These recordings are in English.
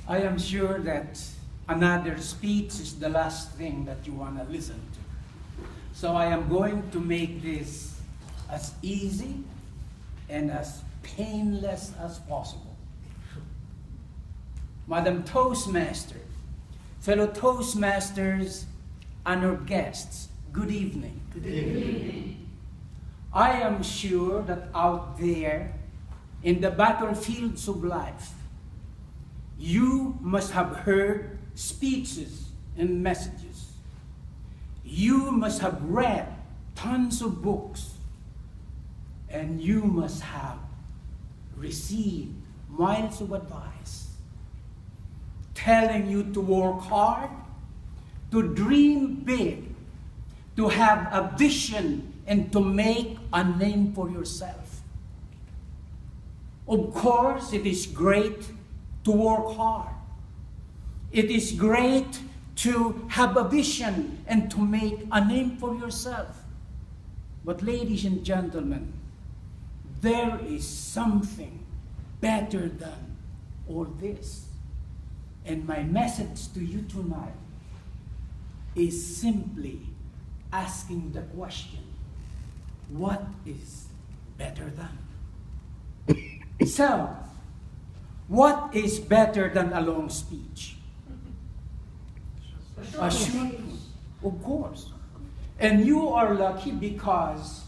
I am sure that another speech is the last thing that you want to listen to. So I am going to make this as easy and as painless as possible. Madam Toastmaster, fellow Toastmasters, honored guests, good evening. Good evening. I am sure that out there in the battlefields of life, you must have heard speeches and messages. You must have read tons of books. And you must have received miles of advice telling you to work hard, to dream big, to have a vision, and to make a name for yourself. Of course, it is great to work hard. It is great to have a vision and to make a name for yourself. But ladies and gentlemen, there is something better than all this. And my message to you tonight is simply asking the question, what is better than? So, what is better than a long speech? A short one, of course. And you are lucky because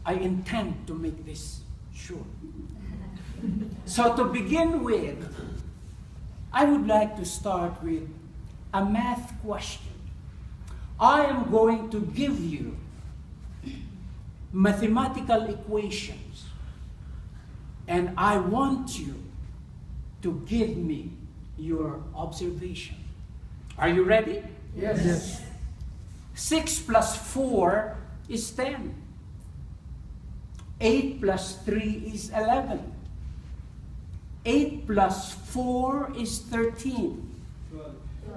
I intend to make this short. So to begin with, I would like to start with a math question. I am going to give you mathematical equations, and I want you to give me your observation. Are you ready? Yes. 6 plus 4 is 10. 8 plus 3 is 11. 8 plus 4 is 13.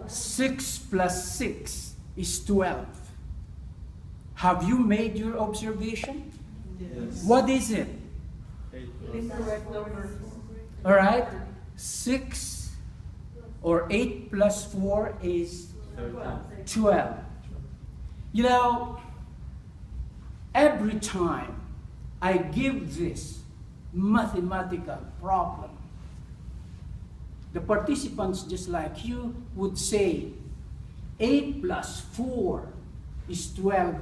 6 plus 6 is 12. Have you made your observation? Yes. What is it? 8 Incorrect number. All right. 6 or 8 plus 4 is 12. You know, every time I give this mathematical problem, the participants, just like you, would say 8 plus 4 is 12,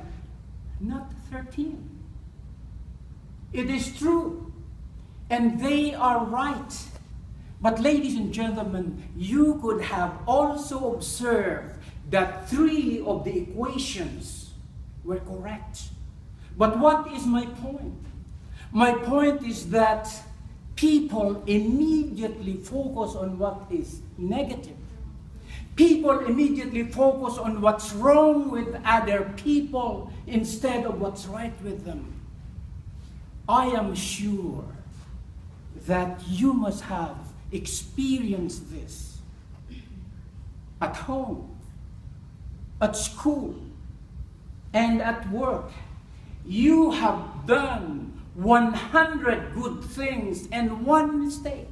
not 13. It is true, and they are right. But ladies and gentlemen, you could have also observed that 3 of the equations were correct. But what is my point? My point is that people immediately focus on what is negative. People immediately focus on what's wrong with other people instead of what's right with them. I am sure that you must have experienced this at home, at school, and at work. You have done 100 good things and 1 mistake.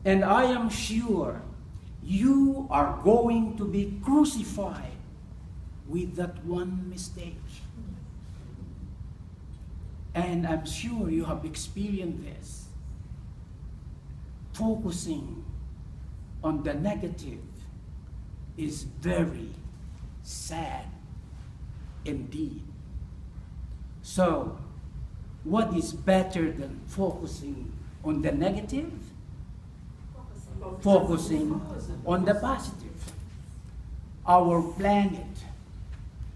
And I am sure you are going to be crucified with that 1 mistake. And I'm sure you have experienced this. Focusing on the negative is very sad indeed. So, what is better than focusing on the negative? Focusing on the positive. Our planet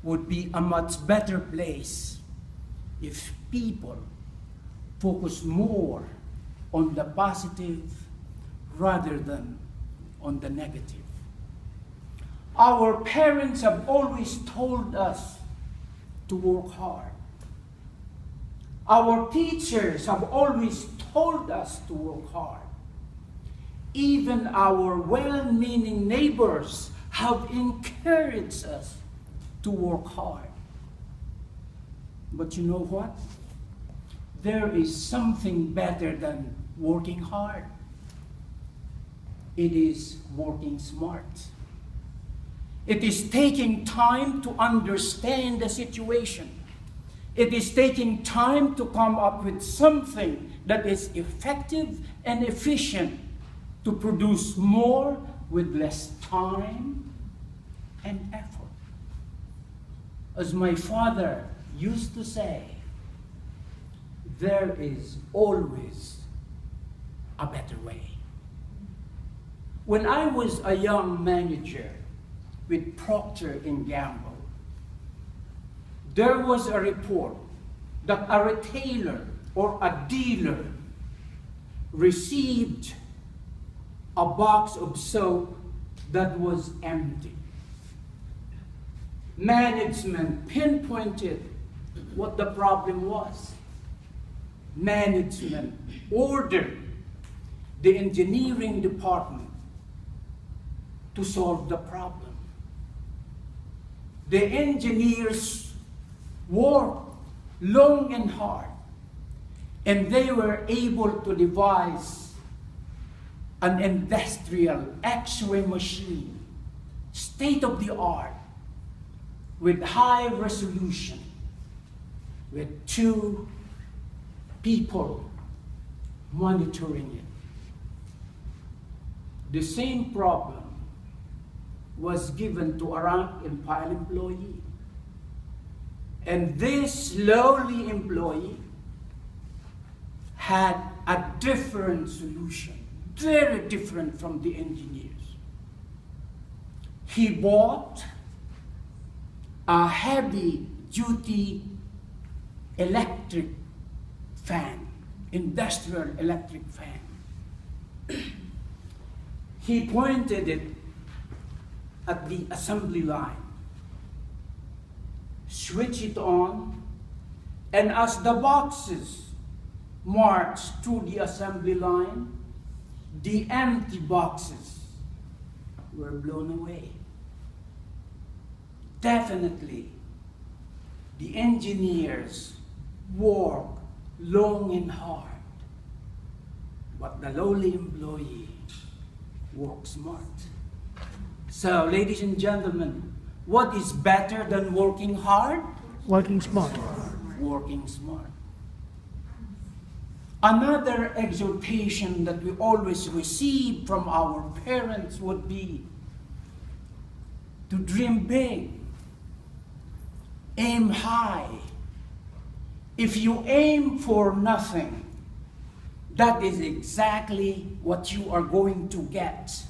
would be a much better place if people focus more on the positive rather than on the negative. Our parents have always told us to work hard. Our teachers have always told us to work hard. Even our well-meaning neighbors have encouraged us to work hard. But you know what? There is something better than working hard. It is working smart. It is taking time to understand the situation. It is taking time to come up with something that is effective and efficient to produce more with less time and effort. As my father used to say, there is always a better way. When I was a young manager with Procter & Gamble, there was a report that a retailer or a dealer received a box of soap that was empty. Management pinpointed what the problem was. Management ordered the engineering department to solve the problem. The engineers worked long and hard, and they were able to devise an industrial X-ray machine, state-of-the-art, with high resolution, with 2 people monitoring it. The same problem was given to a rank-and-file employee. And this lowly employee had a different solution, very different from the engineers. He bought a heavy-duty electric fan, industrial electric fan. He pointed it at the assembly line, switch it on, and as the boxes marched to the assembly line, the empty boxes were blown away. Definitely, the engineers worked long and hard, but the lowly employee worked smart. So, ladies and gentlemen, what is better than working hard? Working smart. Working smart. Another exhortation that we always receive from our parents would be to dream big, aim high. If you aim for nothing, that is exactly what you are going to get.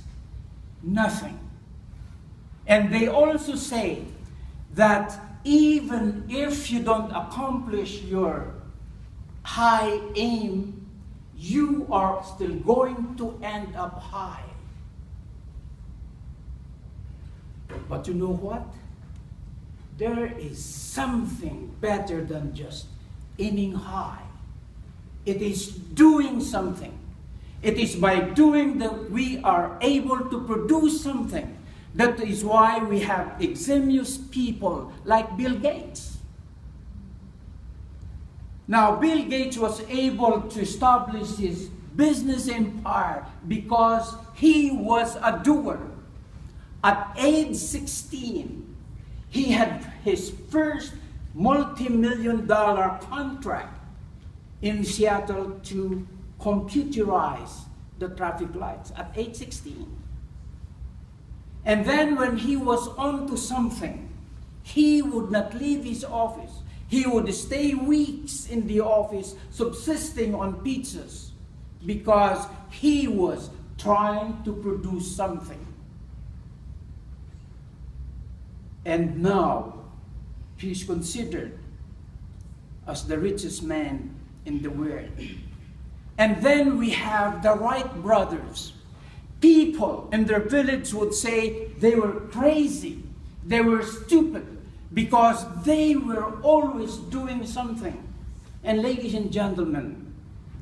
Nothing. And they also say that even if you don't accomplish your high aim, you are still going to end up high. But you know what? There is something better than just aiming high. It is doing something. It is by doing that we are able to produce something. That is why we have eximious people like Bill Gates. Now, Bill Gates was able to establish his business empire because he was a doer. At age 16, he had his first multi-million-dollar contract in Seattle to computerize the traffic lights at age 16. And then when he was onto something, he would not leave his office. He would stay weeks in the office subsisting on pizzas because he was trying to produce something. And now he is considered as the richest man in the world. And then we have the Wright brothers. People in their village would say they were crazy, they were stupid, because they were always doing something. And ladies and gentlemen,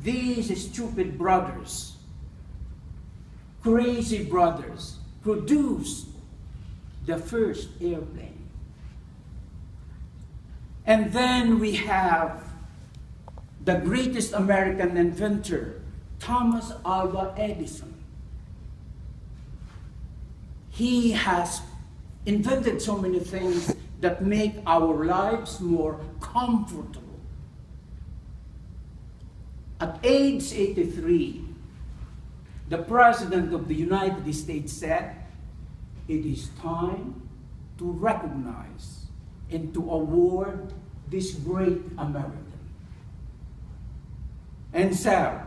these stupid brothers, crazy brothers, produced the first airplane. And then we have the greatest American inventor, Thomas Alva Edison. He has invented so many things that make our lives more comfortable. At age 83, the President of the United States said, "It is time to recognize and to award this great American." And so,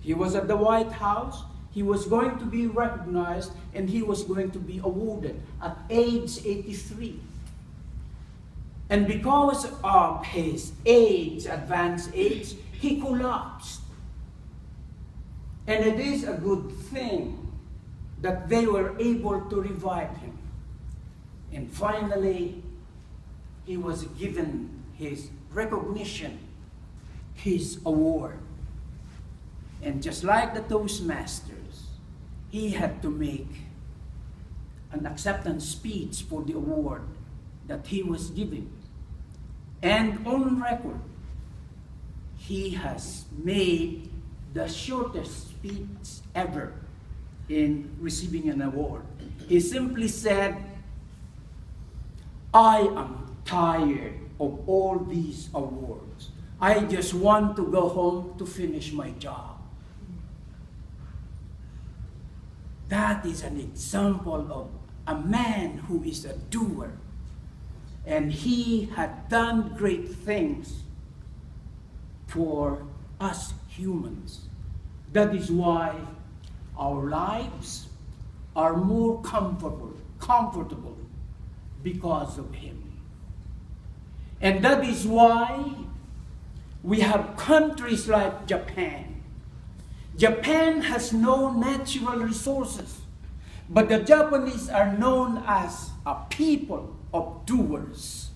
he was at the White House, he was going to be recognized, and he was going to be awarded at age 83. And because of his age, advanced age, he collapsed. And it is a good thing that they were able to revive him. And finally, he was given his recognition, his award. And just like the Toastmasters, he had to make an acceptance speech for the award that he was given. And on record, he has made the shortest speech ever in receiving an award. He simply said, "I am tired of all these awards. I just want to go home to finish my job." That is an example of a man who is a doer. And he had done great things for us humans. That is why our lives are more comfortable because of him. And that is why we have countries like Japan. Japan has no natural resources, but the Japanese are known as a people of doers.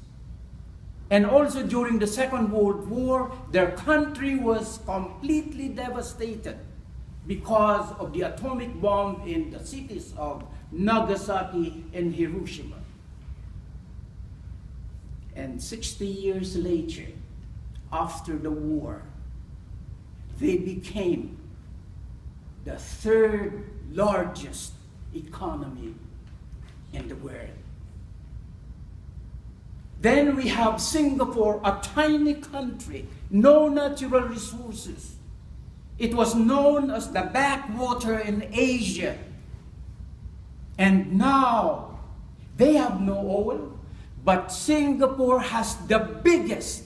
And also during the Second World War, their country was completely devastated because of the atomic bomb in the cities of Nagasaki and Hiroshima. And 60 years later, after the war, they became the third largest economy in the world. Then we have Singapore, a tiny country, no natural resources. It was known as the backwater in Asia. And now they have no oil, but Singapore has the biggest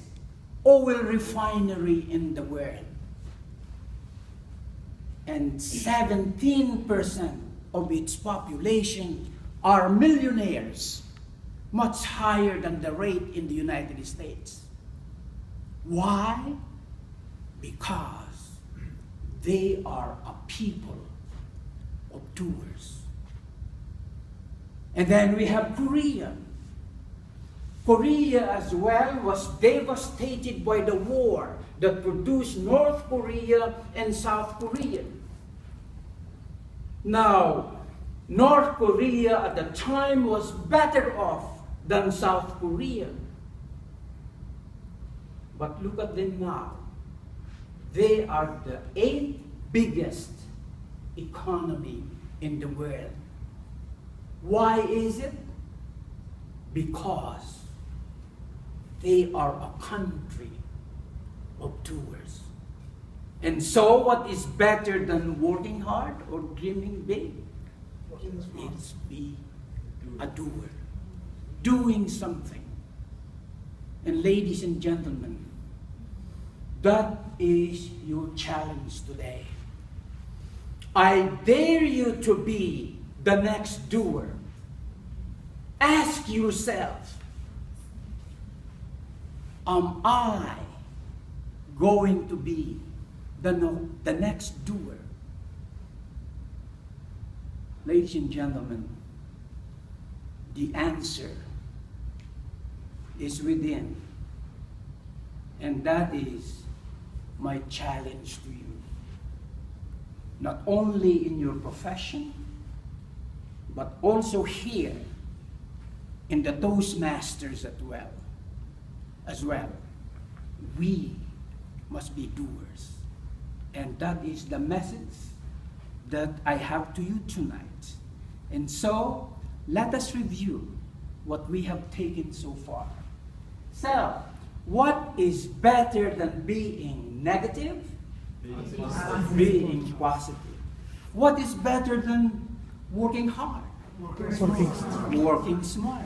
oil refinery in the world. And 17% of its population are millionaires, much higher than the rate in the United States. Why? Because they are a people of doers. And then we have Korea. Korea as well was devastated by the war that produced North Korea and South Korea. Now, North Korea at the time was better off than South Korea. But look at them now. They are the 8th biggest economy in the world. Why is it? Because they are a country of doers. And so what is better than working hard or dreaming big? It's be a doer. Doing something. And ladies and gentlemen, that is your challenge today. I dare you to be the next doer. Ask yourself, am I going to be the next doer? Ladies and gentlemen, the answer is within. And that is my challenge to you. Not only in your profession, but also here in the Toastmasters as well. We must be doers. And that is the message that I have to you tonight. And so, let us review what we have taken so far. So, what is better than being negative? Being positive. What is better than working hard? Working smart.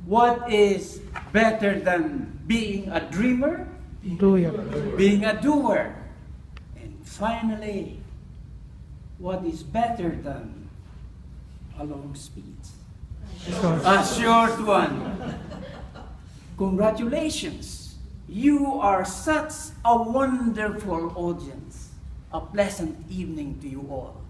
What is better than being a dreamer? Being a doer. And finally, what is better than a long speech? A short one. Congratulations. You are such a wonderful audience. A pleasant evening to you all.